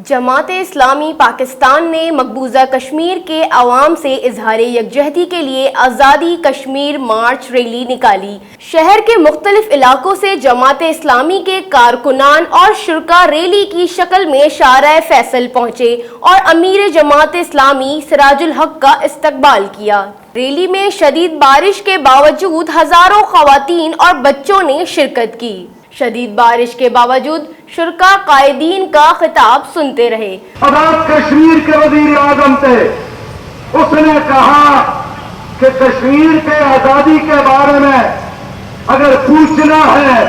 جماعت اسلامی پاکستان نے مقبوضہ کشمیر کے عوام سے اظہار یکجہتی کے لیے آزادی کشمیر مارچ ریلی نکالی۔ شہر کے مختلف علاقوں سے جماعت اسلامی کے کارکنان اور شرکاء ریلی کی شکل میں شارع فیصل پہنچے اور امیر جماعت اسلامی سراج الحق کا استقبال کیا۔ ریلی میں شدید بارش کے باوجود ہزاروں خواتین اور بچوں نے شرکت کی۔ شدید بارش کے باوجود شرکاء قائدین کا خطاب سنتے رہے۔ آزاد کشمیر کے وزیر اعظم تھے، اس نے کہا کہ کشمیر کے آزادی کے بارے میں اگر پوچھنا ہے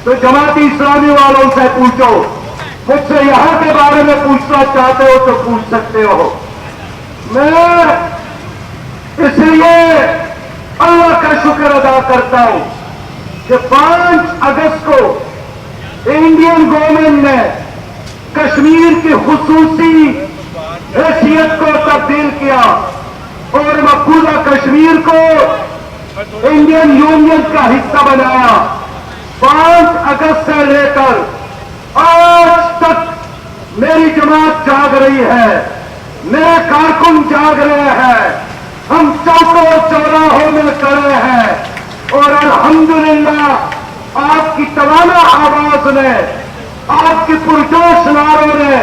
تو جماعت اسلامی والوں سے پوچھو، مجھ سے یہاں کے بارے میں پوچھنا چاہتے ہو تو پوچھ سکتے ہو۔ میں اس لیے اللہ کا شکر ادا کرتا ہوں کہ 5 اگست کو انڈین گورنمنٹ نے کشمیر کی خصوصی حیثیت کو تبدیل کیا اور مقبوضہ کشمیر کو انڈین یونین کا حصہ بنایا۔ 5 اگست سے لے کر آج تک میری جماعت جاگ رہی ہے، میرے کارکن جاگ رہے ہیں، ہم چوکوں چوراہوں میں کھڑے ہیں اور الحمدللہ آپ کی توانا آواز نے، آپ کی پرجوش نعروں نے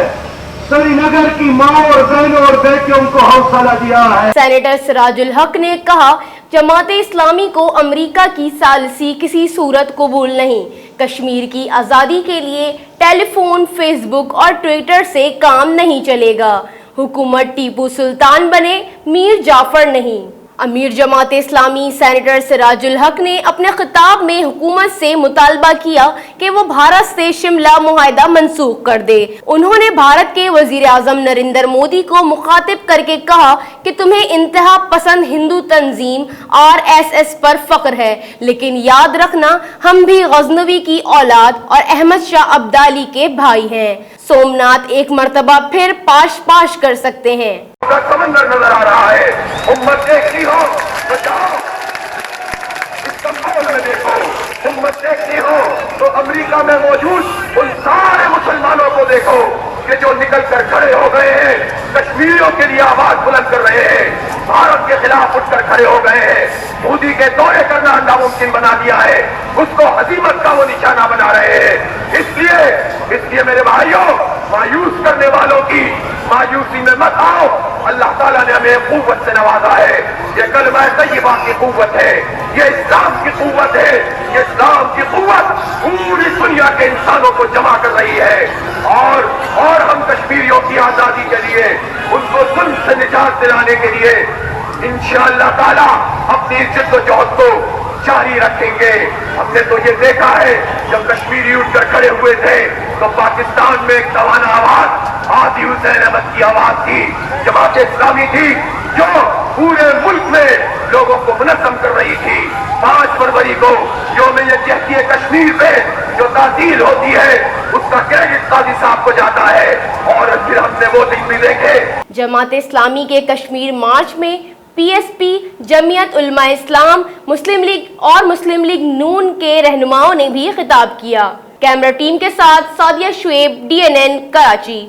سری نگر کی ماں اور بہنوں اور بیٹیوں کو حوصلہ دیا ہے۔ سینیٹر سراج الحق نے کہا، جماعت اسلامی کو امریکہ کی ثالثی کسی صورت قبول نہیں۔ کشمیر کی آزادی کے لیے ٹیلی فون، فیس بک اور ٹویٹر سے کام نہیں چلے گا۔ حکومت ٹیپو سلطان بنے، میر جعفر نہیں۔ امیر جماعت اسلامی سینیٹر سراج الحق نے اپنے خطاب میں حکومت سے مطالبہ کیا کہ وہ بھارت سے شملہ معاہدہ منسوخ کر دے۔ انہوں نے بھارت کے وزیر اعظم نریندر مودی کو مخاطب کر کے کہا کہ تمہیں انتہا پسند ہندو تنظیم RSS پر فخر ہے، لیکن یاد رکھنا ہم بھی غزنوی کی اولاد اور احمد شاہ ابدالی کے بھائی ہیں۔ سومناتھ ایک مرتبہ پھر پاش کر سکتے ہیں۔ سمندر نظر آ رہا ہے، امت دیکھتی ہو بچاؤ، استنبول میں دیکھو، امت دیکھتی ہو تو امریکہ میں موجود ان سارے مسلمانوں کو دیکھو کہ جو نکل کر کھڑے ہو گئے ہیں، کشمیریوں کے لیے آواز بلند کر رہے ہیں، بھارت کے خلاف اٹھ کر کھڑے ہو گئے ہیں، مودی کے دورے کرنا ناممکن بنا دیا ہے، اس کو ہزیمت کا وہ نشانہ بنا رہے ہیں۔ اس لیے میرے بھائیوں، مایوس کرنے والوں کی مایوسی میں مت آؤ۔ اللہ تعالیٰ نے ہمیں قوت سے نوازا ہے، یہ کلمہ طیبہ کی قوت ہے، یہ اسلام کی قوت ہے، یہ اسلام کی قوت پوری دنیا کے انسانوں کو جمع کر رہی ہے اور ہم کشمیریوں کی آزادی کے لیے، ان کو ظلم سے نجات دلانے کے لیے انشاءاللہ تعالیٰ اپنی جد و جہد کو جاری رکھیں گے۔ ہم نے تو یہ دیکھا ہے، جب کشمیری اٹھ کر کھڑے ہوئے تھے تو پاکستان میں ایک توانا آواز ہادی حسین احمد کی آواز تھی، جماعت اسلامی تھی جو پورے ملک میں لوگوں کو منظم کر رہی تھی۔ 5 فروری کو یوم یکجہتی کشمیر پہ جو تعطیل ہوتی ہے، اس کا کریڈٹ قاضی صاحب کو جاتا ہے، اور پھر ہم نے وہ دن بھی دیکھے۔ جماعت اسلامی کے کشمیر مارچ میں PSP، جمعیت علماء اسلام، مسلم لیگ نون کے رہنماؤں نے بھی خطاب کیا۔ کیمرہ ٹیم کے ساتھ سعدیہ شعیب، DNN کراچی۔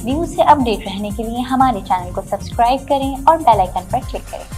نیوز سے اپ ڈیٹ رہنے کے لیے ہمارے چینل کو سبسکرائب کریں اور بیل آئیکن پر کلک کریں۔